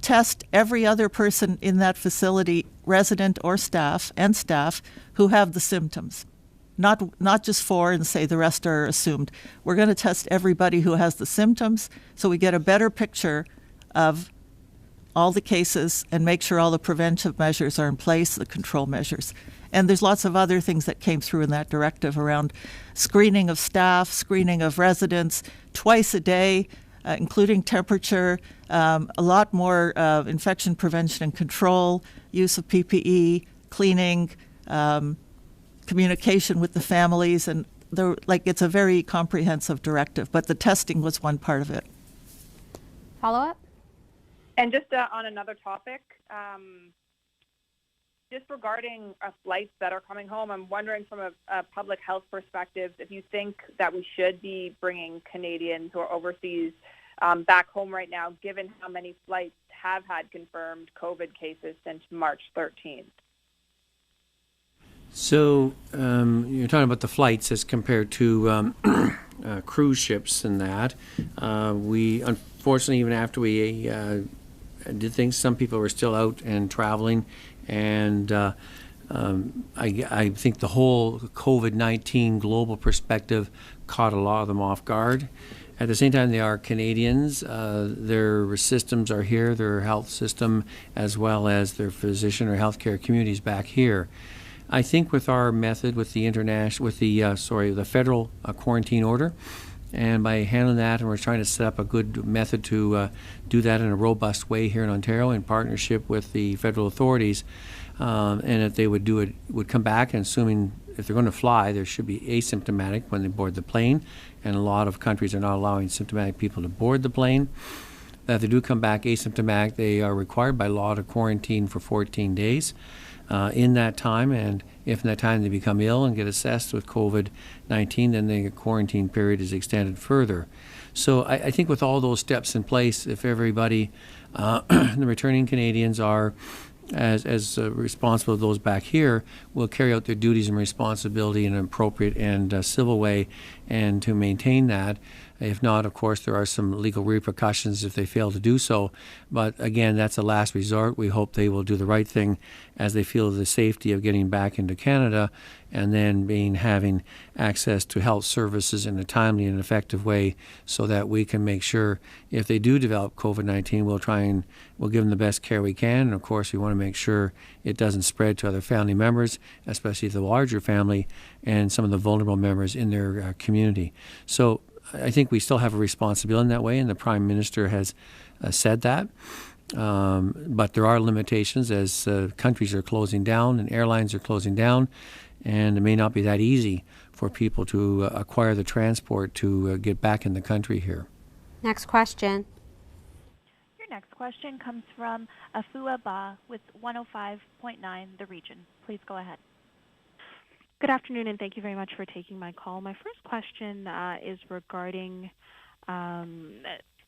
Speaker 2: test every other person in that facility, resident or staff, who have the symptoms. Not just 4 and say the rest are assumed. We're going to test everybody who has the symptoms so we get a better picture of all the cases and make sure all the preventive measures are in place, the control measures. And there's lots of other things that came through in that directive around screening of staff, screening of residents twice a day, including temperature, a lot more infection prevention and control, use of PPE, cleaning, communication with the families, and it's a very comprehensive directive, but the testing was one part of it.
Speaker 3: Follow-up?
Speaker 12: And just on another topic, just regarding flights that are coming home, I'm wondering from a public health perspective if you think that we should be bringing Canadians who are overseas back home right now, given how many flights have had confirmed COVID cases since March 13th.
Speaker 1: So you're talking about the flights as compared to cruise ships and that. We, unfortunately, even after we did things, some people were still out and traveling. And I think the whole COVID-19 global perspective caught a lot of them off guard. At the same time, they are Canadians. Their systems are here, their health system, as well as their physician or healthcare communities back here. I think with our method, with the the federal quarantine order, and by handling that, and we're trying to set up a good method to do that in a robust way here in Ontario in partnership with the federal authorities, and if they would come back, and assuming if they're going to fly, there should be asymptomatic when they board the plane, and a lot of countries are not allowing symptomatic people to board the plane. That if they do come back asymptomatic, they are required by law to quarantine for 14 days. In that time, and if in that time they become ill and get assessed with COVID-19, then the quarantine period is extended further. So I think with all those steps in place, if everybody, the returning Canadians are as responsible as those back here, will carry out their duties and responsibility in an appropriate and civil way, and to maintain that. If not, of course, there are some legal repercussions if they fail to do so. But again, that's a last resort. We hope they will do the right thing as they feel the safety of getting back into Canada, and then having access to health services in a timely and effective way, so that we can make sure if they do develop COVID-19, we'll give them the best care we can. And of course, we want to make sure it doesn't spread to other family members, especially the larger family and some of the vulnerable members in their community. So I think we still have a responsibility in that way, and the Prime Minister has said that. But there are limitations as countries are closing down and airlines are closing down, and it may not be that easy for people to acquire the transport to get back in the country here.
Speaker 3: Next question.
Speaker 4: Your next question comes from Afua Ba with 105.9 The Region. Please go ahead.
Speaker 13: Good afternoon, and thank you very much for taking my call. My first question is regarding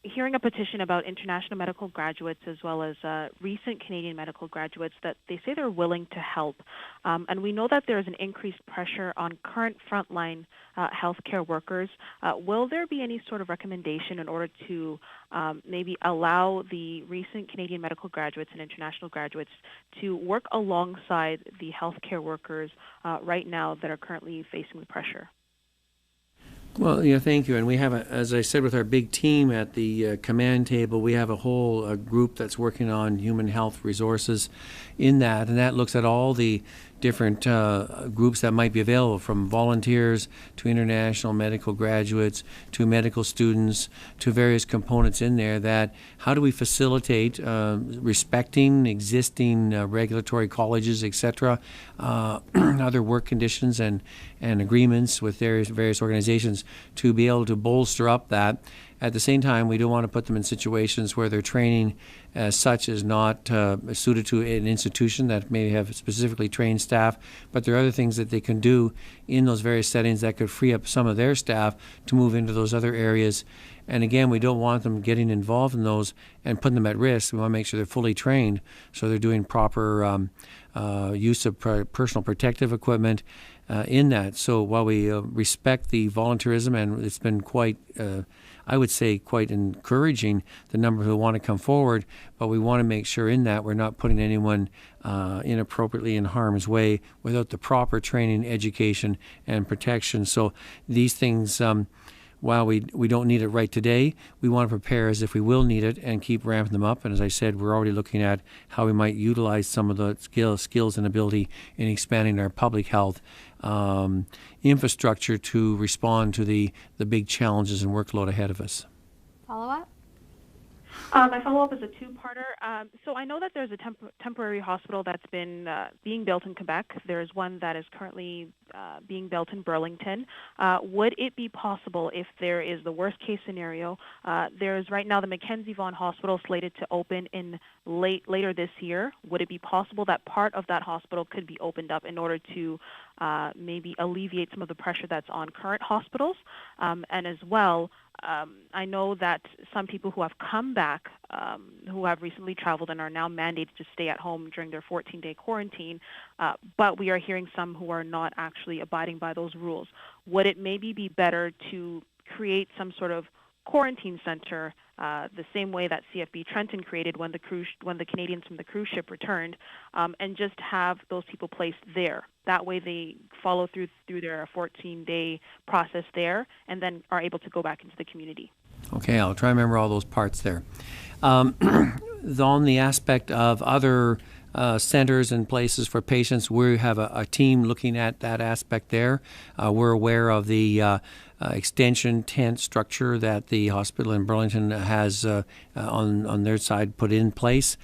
Speaker 13: hearing a petition about international medical graduates as well as recent Canadian medical graduates that they say they're willing to help. And we know that there is an increased pressure on current frontline healthcare workers. Will there be any sort of recommendation in order to maybe allow the recent Canadian medical graduates and international graduates to work alongside the healthcare workers right now that are currently facing the pressure?
Speaker 1: Well, yeah, thank you. And we have, as I said, with our big team at the command table, we have a whole group that's working on human health resources in that, and that looks at all the different groups that might be available, from volunteers to international medical graduates to medical students to various components in there. That how do we facilitate respecting existing regulatory colleges, etc., other work conditions and agreements with various organizations to be able to bolster up that. At the same time, we don't want to put them in situations where their training as such is not suited to an institution that may have specifically trained staff, but there are other things that they can do in those various settings that could free up some of their staff to move into those other areas. And again, we don't want them getting involved in those and putting them at risk. We want to make sure they're fully trained, so they're doing proper use of personal protective equipment in that. So while we respect the volunteerism, and it's been quite I would say quite encouraging, the number who want to come forward, but we want to make sure in that we're not putting anyone inappropriately in harm's way without the proper training, education, and protection. So these things, while we don't need it right today, we want to prepare as if we will need it and keep ramping them up. And as I said, we're already looking at how we might utilize some of the skills and ability in expanding our public health infrastructure to respond to the big challenges and workload ahead of us.
Speaker 3: Follow-up?
Speaker 13: My follow-up is a two-parter. So I know that there's a temporary hospital that's been being built in Quebec. There's one that is currently being built in Burlington. Would it be possible, if there is the worst-case scenario, there's right now the Mackenzie Vaughan Hospital slated to open in later this year. Would it be possible that part of that hospital could be opened up in order to maybe alleviate some of the pressure that's on current hospitals? And as well, I know that some people who have come back, who have recently traveled and are now mandated to stay at home during their 14-day quarantine, but we are hearing some who are not actually abiding by those rules. Would it maybe be better to create some sort of quarantine center, the same way that CFB Trenton created when the Canadians from the cruise ship returned, and just have those people placed there? That way they follow through their 14-day process there and then are able to go back into the community.
Speaker 1: Okay, I'll try and remember all those parts there. On the aspect of other centers and places for patients, we have a team looking at that aspect there. We're aware of the extension tent structure that the hospital in Burlington has on their side put in place.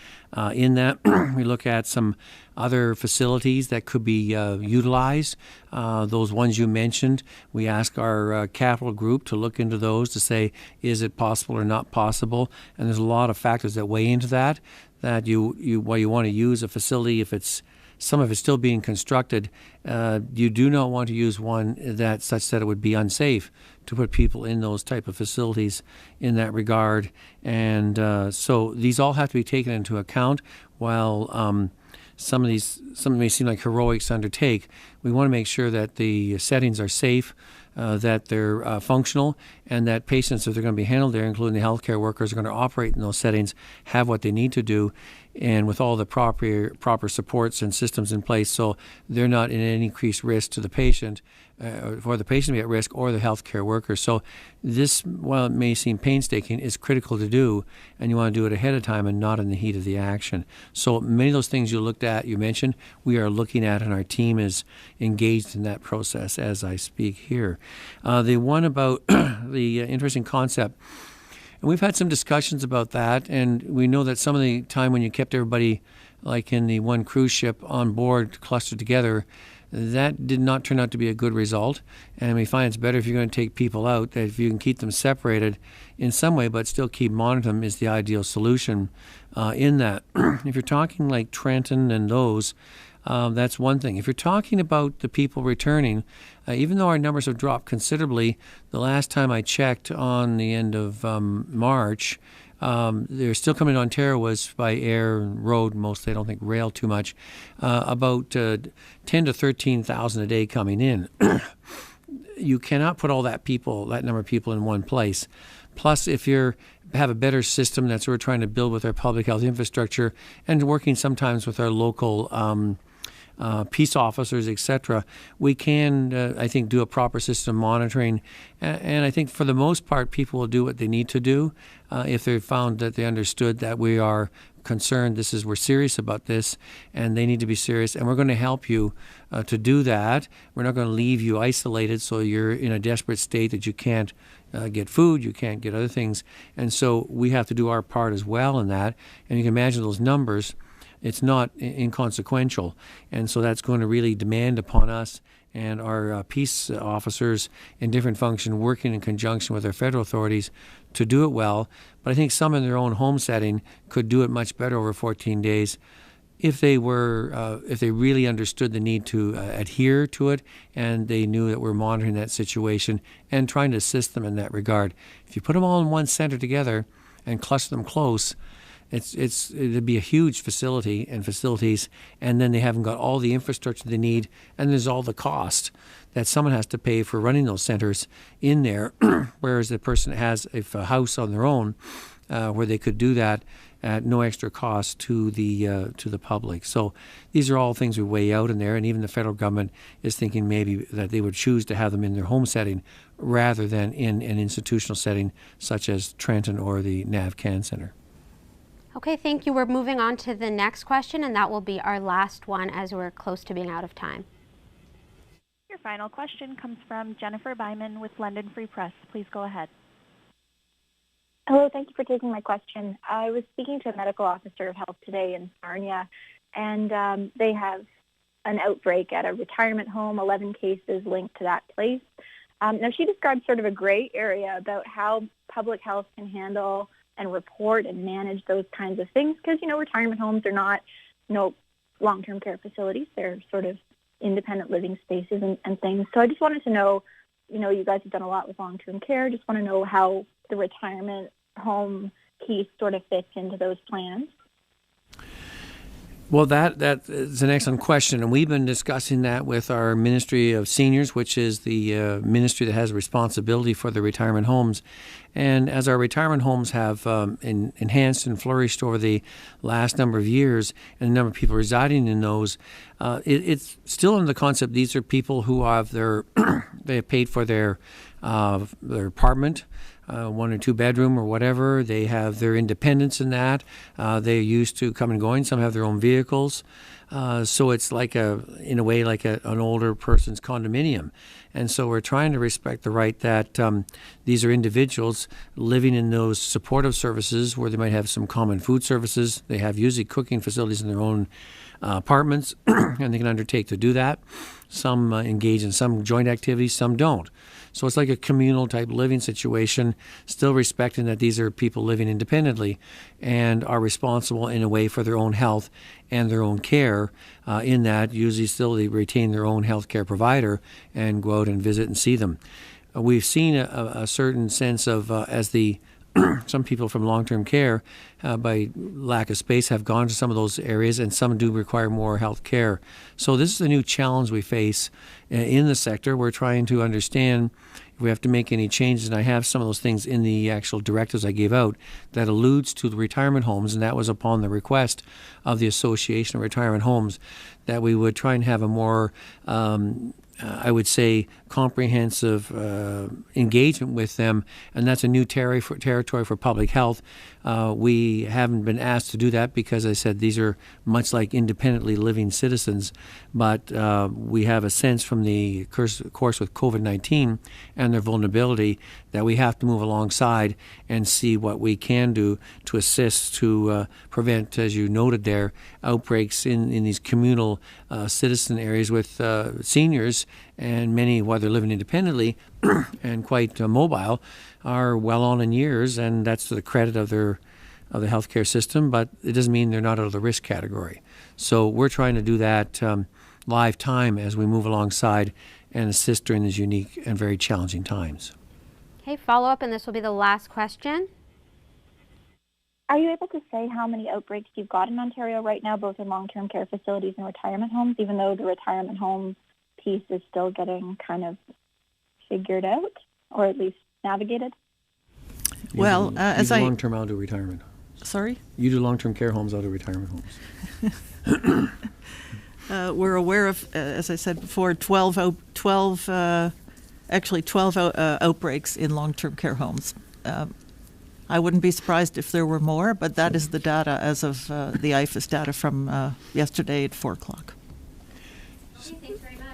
Speaker 1: In that, we look at some other facilities that could be utilized. Those ones you mentioned, we ask our capital group to look into those to say, is it possible or not possible? And there's a lot of factors that weigh into that. That while you want to use a facility, if some of it's still being constructed, you do not want to use one that such that it would be unsafe to put people in those type of facilities in that regard. And so these all have to be taken into account. While some may seem like heroics to undertake, we want to make sure that the settings are safe, that they're functional, and that patients, if they're going to be handled there, including the healthcare workers, are going to operate in those settings, have what they need to do, and with all the proper supports and systems in place, so they're not in any increased risk to the patient, for the patient to be at risk, or the healthcare workers. So this, while it may seem painstaking, is critical to do, and you want to do it ahead of time and not in the heat of the action. So many of those things you mentioned, we are looking at, and our team is engaged in that process as I speak here. The one about the interesting concept, and we've had some discussions about that, and we know that some of the time when you kept everybody, like in the one cruise ship, on board clustered together, that did not turn out to be a good result. And we find it's better if you're going to take people out, that if you can keep them separated in some way but still keep monitoring them is the ideal solution in that. If you're talking like Trenton and those, that's one thing. If you're talking about the people returning, even though our numbers have dropped considerably, the last time I checked on the end of March, they're still coming to Ontario was by air and road mostly. I don't think rail too much. About 10 to 13,000 a day coming in. You cannot put all that number of people in one place. Plus, if you have a better system, that's what we're trying to build with our public health infrastructure and working sometimes with our local peace officers, etc., we can, I think, do a proper system monitoring. And I think for the most part, people will do what they need to do if they found that they understood that we are concerned, we're serious about this, and they need to be serious. And we're going to help you to do that. We're not going to leave you isolated so you're in a desperate state that you can't get food, you can't get other things. And so we have to do our part as well in that. And you can imagine those numbers. It's not inconsequential. And so that's going to really demand upon us and our peace officers in different functions working in conjunction with our federal authorities to do it well. But I think some in their own home setting could do it much better over 14 days if they really understood the need to adhere to it and they knew that we're monitoring that situation and trying to assist them in that regard. If you put them all in one center together and cluster them close, it'd be a huge facility and facilities, and then they haven't got all the infrastructure they need, and there's all the cost that someone has to pay for running those centers in there, whereas the person has a house on their own where they could do that at no extra cost to the public. So these are all things we weigh out in there, and even the federal government is thinking maybe that they would choose to have them in their home setting rather than in an institutional setting such as Trenton or the NAVCAN Center.
Speaker 3: Okay, thank you. We're moving on to the next question, and that will be our last one as we're close to being out of time.
Speaker 4: Your final question comes from Jennifer Byman with London Free Press. Please go ahead.
Speaker 14: Hello, thank you for taking my question. I was speaking to a medical officer of health today in Sarnia, and they have an outbreak at a retirement home, 11 cases linked to that place. Now, she described sort of a gray area about how public health can handle and report and manage those kinds of things because, retirement homes are not, long-term care facilities. They're sort of independent living spaces and things. So I just wanted to know, you guys have done a lot with long-term care. Just want to know how the retirement home piece sort of fits into those plans.
Speaker 1: Well, that is an excellent question, and we've been discussing that with our Ministry of Seniors, which is the ministry that has responsibility for the retirement homes. And as our retirement homes have enhanced and flourished over the last number of years, and the number of people residing in those, it's still in the concept. These are people who have they have paid for their apartment. 1 or 2 bedroom or whatever. They have their independence in that. They're used to coming and going. Some have their own vehicles. So it's in a way, like an older person's condominium. And so we're trying to respect the right that these are individuals living in those supportive services where they might have some common food services. They have usually cooking facilities in their own apartments, and they can undertake to do that. Some engage in some joint activities, some don't. So it's like a communal type living situation, still respecting that these are people living independently and are responsible in a way for their own health and their own care. In that, usually still they retain their own health care provider and go out and visit and see them. We've seen a certain sense of as the some people from long-term care, by lack of space, have gone to some of those areas, and some do require more health care. So this is a new challenge we face in the sector. We're trying to understand if we have to make any changes, and I have some of those things in the actual directives I gave out that alludes to the retirement homes, and that was upon the request of the Association of Retirement Homes, that we would try and have a more I would say, comprehensive engagement with them, and that's a new territory for public health. We haven't been asked to do that because, I said, these are much like independently living citizens, but we have a sense from the course with COVID-19 and their vulnerability that we have to move alongside and see what we can do to assist to prevent, as you noted there, outbreaks in these communal citizen areas with seniors, and many, while they're living independently and quite mobile, are well on in years, and that's to the credit of the healthcare system, but it doesn't mean they're not out of the risk category. So we're trying to do that live time as we move alongside and assist during these unique and very challenging times.
Speaker 3: Okay, follow up, and this will be the last question.
Speaker 14: Are you able to say how many outbreaks you've got in Ontario right now, both in long-term care facilities and retirement homes, even though the retirement home piece is still getting kind of figured out, or at least navigated?
Speaker 2: Well, as I...
Speaker 1: long-term, I'll do retirement.
Speaker 2: Sorry?
Speaker 1: You do long-term care homes, I'll do retirement homes.
Speaker 2: We're aware of, as I said before, 12 outbreaks in long-term care homes. I wouldn't be surprised if there were more, but that is the data as of the IFAS data from yesterday at 4 o'clock.
Speaker 3: Okay, thanks very much.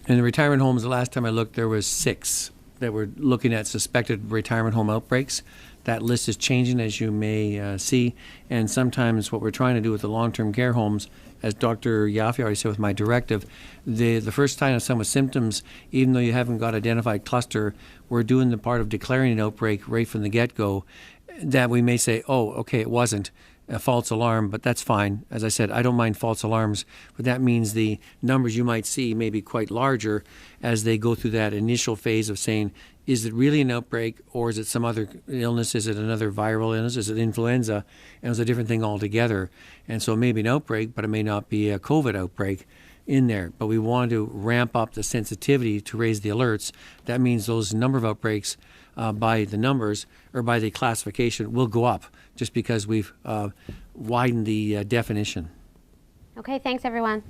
Speaker 1: In the retirement homes, the last time I looked, there was 6 that were looking at suspected retirement home outbreaks. That list is changing, as you may see, and sometimes what we're trying to do with the long-term care homes, as Dr. Yaffe already said with my directive, the first time of someone with symptoms, even though you haven't got identified cluster, we're doing the part of declaring an outbreak right from the get-go, that we may say, oh, okay, it wasn't a false alarm, but that's fine. As I said, I don't mind false alarms, but that means the numbers you might see may be quite larger as they go through that initial phase of saying, is it really an outbreak, or is it some other illness? Is it another viral illness? Is it influenza? And it's a different thing altogether. And so it may be an outbreak, but it may not be a COVID outbreak in there. But we want to ramp up the sensitivity to raise the alerts. That means those number of outbreaks by the numbers or by the classification will go up just because we've widened the definition.
Speaker 3: Okay, thanks everyone.